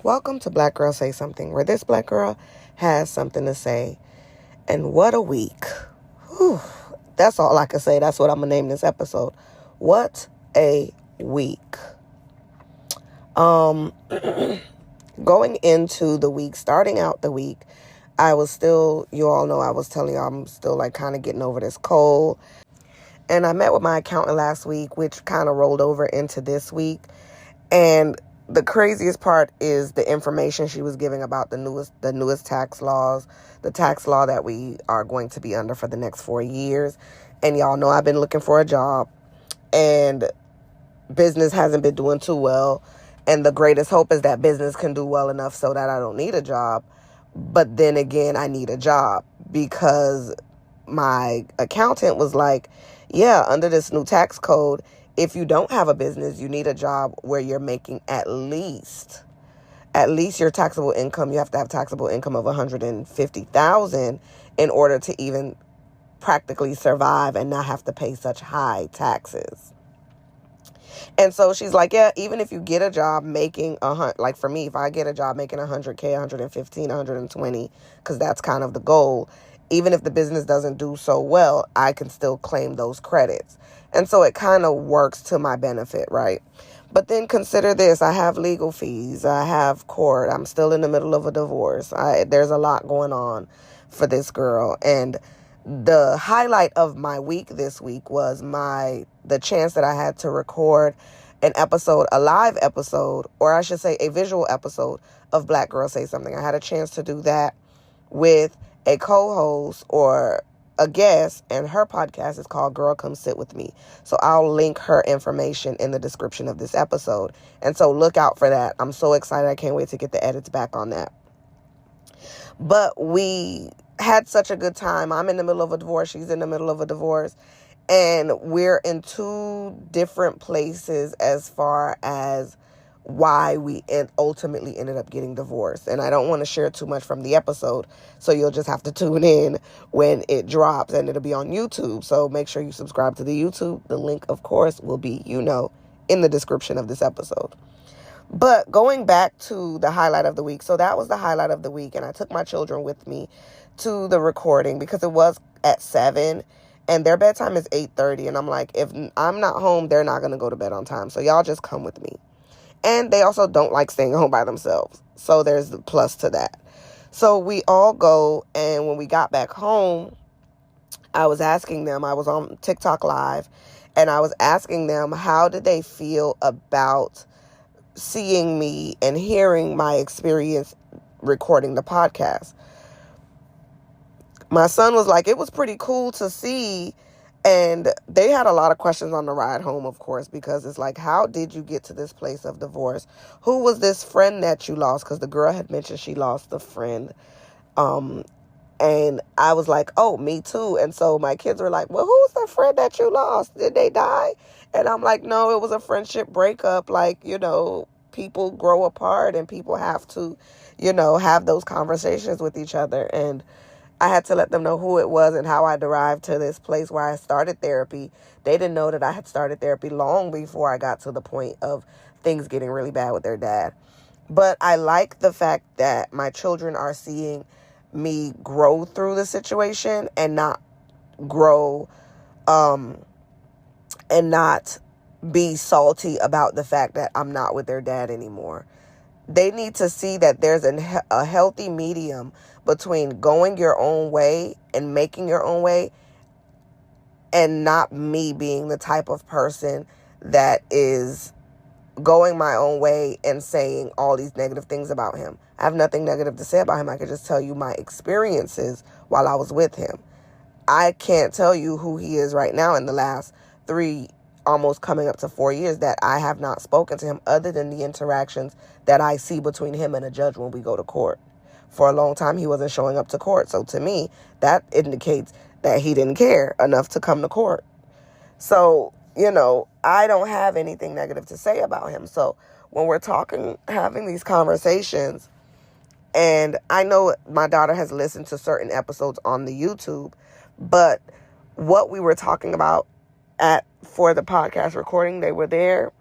Welcome to Black Girl Say Something, where this black girl has something to say. And what a week. Whew. That's all I can say. That's what I'm going to name this episode. What a week. Going into the week, starting out the week, I was still, you all know I was telling y'all I'm still like kind of getting over this cold. And I met with my accountant last week, which kind of rolled over into this week. And the craziest part is the information she was giving about the newest tax laws, the tax law that we are going to be under for the next 4 years. And y'all know I've been looking for a job and business hasn't been doing too well. And the greatest hope is that business can do well enough so that I don't need a job. But then again, I need a job because my accountant was like, yeah, under this new tax code, if you don't have a business, you need a job where you're making at least your taxable income. You have to have taxable income of $150,000 in order to even practically survive and not have to pay such high taxes. And so she's like, yeah, even if you get a job making like for me, if I get a job making $100K, $115, $120, because that's kind of the goal, even if the business doesn't do so well, I can still claim those credits. And so it kind of works to my benefit, right? But then consider this. I have legal fees. I have court. I'm still in the middle of a divorce. There's a lot going on for this girl. And the highlight of my week this week was the chance that I had to record an episode, a live episode, or I should say a visual episode of Black Girl Say Something. I had a chance to do that with a co-host or a guest, and her podcast is called Girl Come Sit With Me. So I'll link her information in the description of this episode. And so look out for that. I'm so excited. I can't wait to get the edits back on that. But we had such a good time. I'm in the middle of a divorce. She's in the middle of a divorce. And we're in two different places as far as why we ultimately ended up getting divorced. And I don't want to share too much from the episode, so you'll just have to tune in when it drops, and it'll be on YouTube. So make sure you subscribe to the YouTube. The link, of course, will be, in the description of this episode. But going back to the highlight of the week. So that was the highlight of the week. And I took my children with me to the recording because it was at 7 and their bedtime is 8:30. And I'm like, if I'm not home, they're not going to go to bed on time. So y'all just come with me. And they also don't like staying home by themselves. So there's the plus to that. So we all go. And when we got back home, I was asking them, I was on TikTok Live, and I was asking them, how did they feel about seeing me and hearing my experience recording the podcast? My son was like, it was pretty cool to see. And they had a lot of questions on the ride home, of course, because it's like, how did you get to this place of divorce? Who was this friend that you lost? Because the girl had mentioned she lost a friend. And I was like, oh, me too. And so my kids were like, well, who's the friend that you lost? Did they die? And I'm like, no, it was a friendship breakup. Like, people grow apart and people have to, have those conversations with each other. And I had to let them know who it was and how I derived to this place where I started therapy. They didn't know that I had started therapy long before I got to the point of things getting really bad with their dad. But I like the fact that my children are seeing me grow through the situation and not grow and not be salty about the fact that I'm not with their dad anymore. They need to see that there's a healthy medium between going your own way and making your own way, and not me being the type of person that is going my own way and saying all these negative things about him. I have nothing negative to say about him. I could just tell you my experiences while I was with him. I can't tell you who he is right now in the last 3, almost coming up to 4 years that I have not spoken to him, other than the interactions that I see between him and a judge when we go to court. For a long time, he wasn't showing up to court. So to me, that indicates that he didn't care enough to come to court. So, I don't have anything negative to say about him. So when we're having these conversations, and I know my daughter has listened to certain episodes on the YouTube, but what we were talking about for the podcast recording, they were there.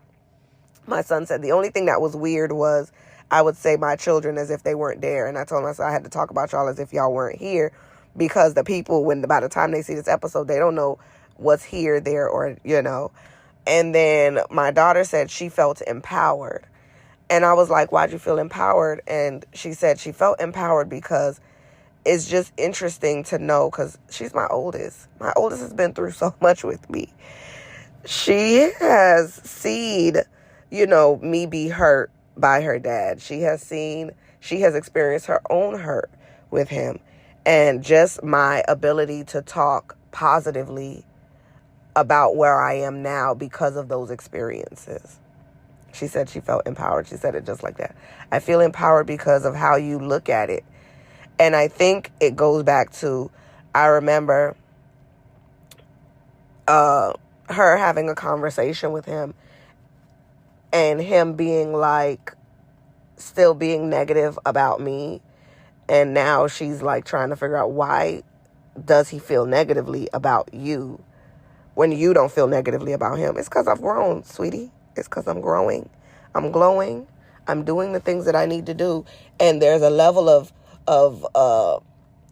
My son said the only thing that was weird was I would say my children as if they weren't there. And I told myself I had to talk about y'all as if y'all weren't here, because the people, by the time they see this episode, they don't know what's here, there, or, And then my daughter said she felt empowered. And I was like, why'd you feel empowered? And she said she felt empowered because it's just interesting to know, because she's my oldest. My oldest has been through so much with me. She has seen, me be hurt by her dad. She has experienced her own hurt with him. And just my ability to talk positively about where I am now because of those experiences. She said she felt empowered. She said it just like that. I feel empowered because of how you look at it. And I think it goes back to, I remember her having a conversation with him and him being like, still being negative about me. And now she's like trying to figure out, why does he feel negatively about you when you don't feel negatively about him? It's because I've grown, sweetie. It's because I'm growing. I'm glowing. I'm doing the things that I need to do. And there's a level of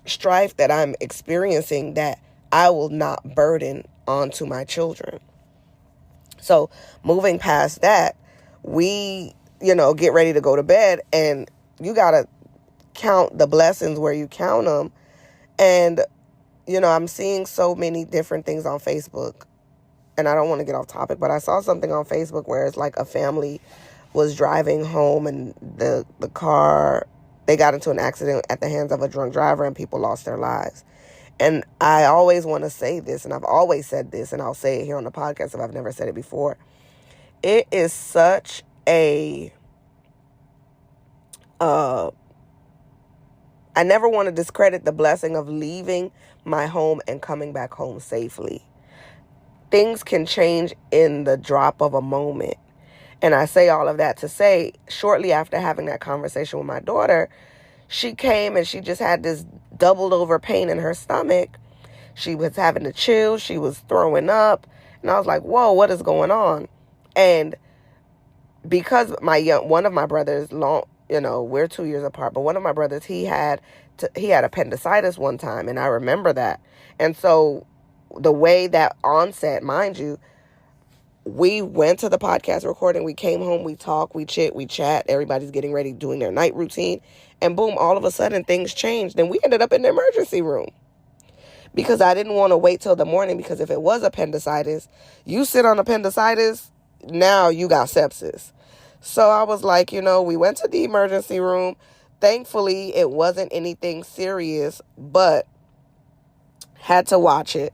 strife that I'm experiencing that I will not burden onto my children. So moving past that, we, get ready to go to bed, and you got to count the blessings where you count them. And, I'm seeing so many different things on Facebook, and I don't want to get off topic, but I saw something on Facebook where it's like a family was driving home, and the car, they got into an accident at the hands of a drunk driver, and people lost their lives. And I always want to say this, and I've always said this, and I'll say it here on the podcast if I've never said it before. It is such a, I never want to discredit the blessing of leaving my home and coming back home safely. Things can change in the drop of a moment. And I say all of that to say, shortly after having that conversation with my daughter, she came and she just had this doubled over pain in her stomach. She was having the chills. She was throwing up. And I was like, whoa, what is going on? And because one of my brothers, we're 2 years apart, but one of my brothers, he had appendicitis one time, and I remember that. And so the way that onset, mind you, we went to the podcast recording, we came home, we talk, we chit, we chat, everybody's getting ready, doing their night routine, and boom, all of a sudden things changed. Then we ended up in the emergency room because I didn't want to wait till the morning, because if it was appendicitis, you sit on appendicitis, now you got sepsis. So I was like, we went to the emergency room. Thankfully, it wasn't anything serious, but had to watch it,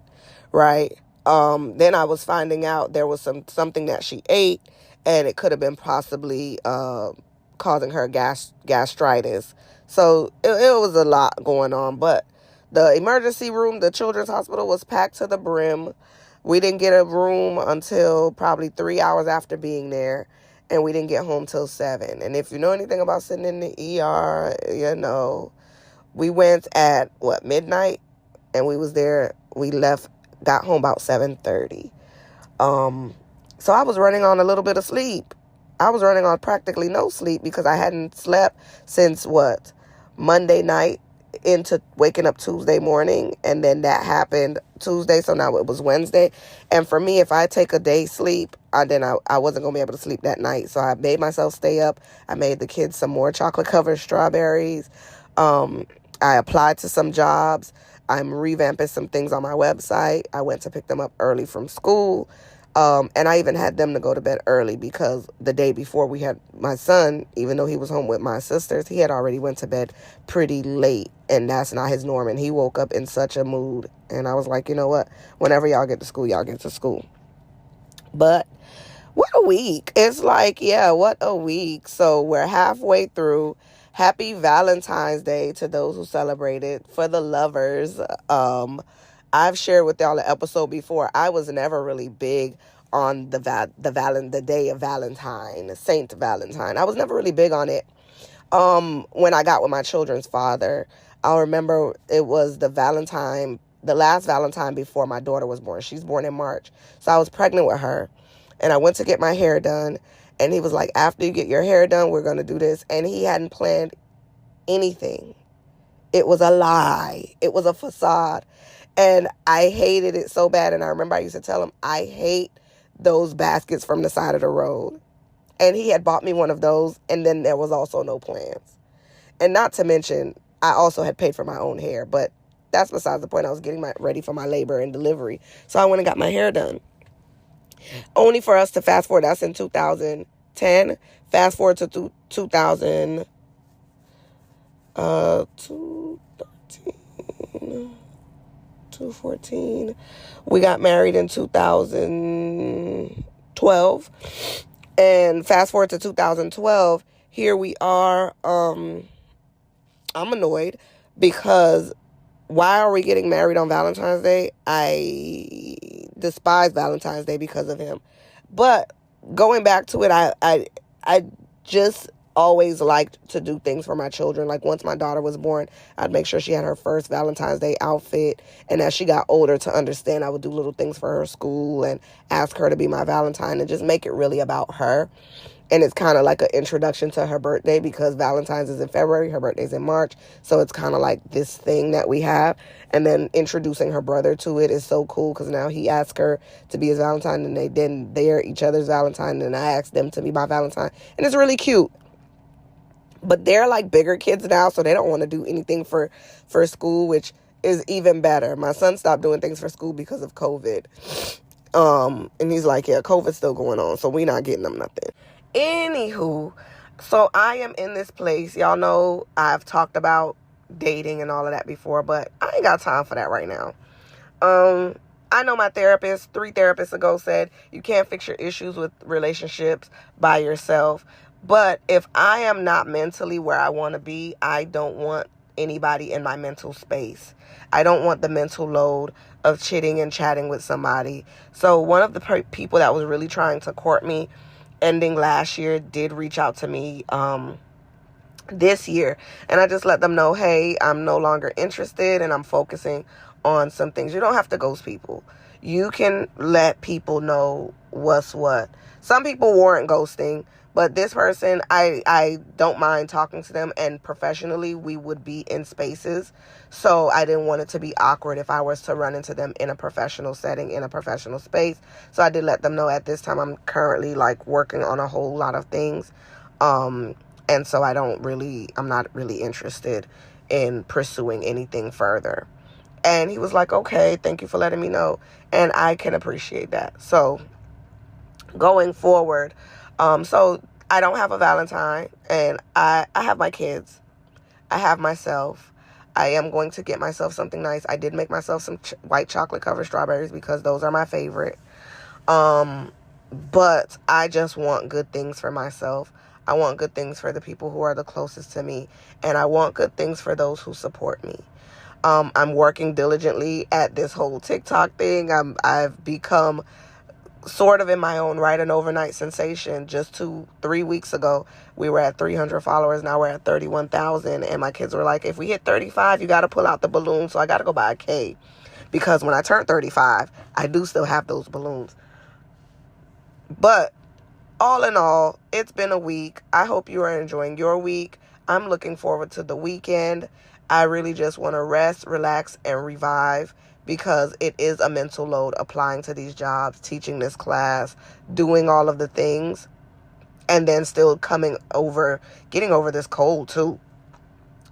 right? Then I was finding out there was something that she ate, and it could have been possibly causing her gastritis. So it was a lot going on. But the emergency room, the children's hospital, was packed to the brim. We didn't get a room until probably 3 hours after being there, and we didn't get home till 7. And if you know anything about sitting in the ER, we went at midnight, and we was there. We got home about 7:30. So I was running on a little bit of sleep. I was running on practically no sleep because I hadn't slept since Monday night into waking up Tuesday morning. And then that happened Tuesday. So now it was Wednesday. And for me, if I take a day sleep, then I wasn't going to be able to sleep that night. So I made myself stay up. I made the kids some more chocolate covered strawberries. I applied to some jobs. I'm revamping some things on my website. I went to pick them up early from school. And I even had them to go to bed early because the day before we had my son, even though he was home with my sisters, he had already went to bed pretty late, and that's not his norm. And he woke up in such a mood. And I was like, you know what? Whenever y'all get to school, y'all get to school. But what a week. It's like, yeah, what a week. So we're halfway through. Happy Valentine's Day to those who celebrated. For the lovers, I've shared with y'all an episode before. I was never really big on the day of Valentine, Saint Valentine. I was never really big on it. When I got with my children's father, I'll remember it was the last Valentine before my daughter was born. She's born in March. So I was pregnant with her, and I went to get my hair done, And he was like, after you get your hair done, we're going to do this. And he hadn't planned anything. It was a lie. It was a facade. And I hated it so bad. And I remember I used to tell him, I hate those baskets from the side of the road. And he had bought me one of those. And then there was also no plans. And not to mention, I also had paid for my own hair. But that's besides the point. I was getting ready for my labor and delivery. So I went and got my hair done. Only for us to fast forward. That's in 2010. Fast forward to 2013. 2014. We got married in 2012. And fast forward to 2012. Here we are. I'm annoyed because why are we getting married on Valentine's Day? I despise Valentine's Day because of him. But going back to it, I just always liked to do things for my children. Like once my daughter was born, I'd make sure she had her first Valentine's Day outfit. And as she got older, to understand, I would do little things for her school and ask her to be my Valentine and just make it really about her. And it's kind of like an introduction to her birthday because Valentine's is in February, her birthday's in March. So it's kind of like this thing that we have. And then introducing her brother to it is so cool because now he asked her to be his Valentine and they're each other's Valentine. And I asked them to be my Valentine. And it's really cute. But they're like bigger kids now, so they don't want to do anything for school, which is even better. My son stopped doing things for school because of COVID. And he's like, yeah, COVID's still going on, so we're not getting them nothing. Anywho, so I am in this place. Y'all know I've talked about dating and all of that before, but I ain't got time for that right now. I know my therapist 3 therapists ago said you can't fix your issues with relationships by yourself. But if I am not mentally where I want to be, I don't want anybody in my mental space. I don't want the mental load of chitting and chatting with somebody. So one of the people that was really trying to court me ending last year did reach out to me this year. And I just let them know, hey, I'm no longer interested and I'm focusing on some things. You don't have to ghost people. You can let people know what's what. Some people warrant ghosting. But this person, I don't mind talking to them, and professionally, we would be in spaces. So I didn't want it to be awkward if I was to run into them in a professional setting, in a professional space. So I did let them know at this time I'm currently like working on a whole lot of things. And so I'm not really interested in pursuing anything further. And he was like, okay, thank you for letting me know. And I can appreciate that. So going forward, so I don't have a Valentine, and I have my kids. I have myself. I am going to get myself something nice. I did make myself some white chocolate covered strawberries because those are my favorite. But I just want good things for myself. I want good things for the people who are the closest to me, and I want good things for those who support me. I'm working diligently at this whole TikTok thing. I've become sort of in my own right an overnight sensation. Just 2-3 weeks ago, we were at 300 followers. Now we're at 31,000. And my kids were like, if we hit 35, you got to pull out the balloon. So I got to go buy a cake. Because when I turn 35, I do still have those balloons. But all in all, it's been a week. I hope you are enjoying your week. I'm looking forward to the weekend. I really just want to rest, relax, and revive. Because it is a mental load applying to these jobs, teaching this class, doing all of the things, and then still getting over this cold too.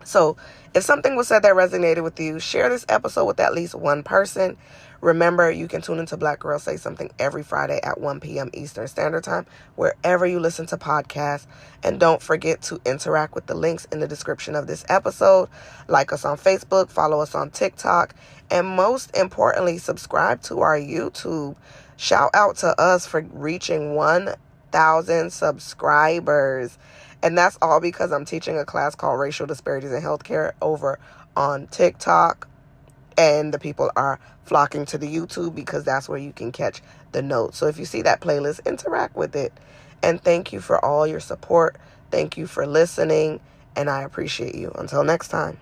So if something was said that resonated with you, share this episode with at least one person. Remember, you can tune into Black Girl Say Something every Friday at 1 p.m. Eastern Standard Time, wherever you listen to podcasts. And don't forget to interact with the links in the description of this episode. Like us on Facebook, follow us on TikTok, and most importantly, subscribe to our YouTube. Shout out to us for reaching 1,000 subscribers. And that's all because I'm teaching a class called Racial Disparities in Healthcare over on TikTok. And the people are flocking to the YouTube because that's where you can catch the notes. So if you see that playlist, interact with it. And thank you for all your support. Thank you for listening. And I appreciate you. Until next time.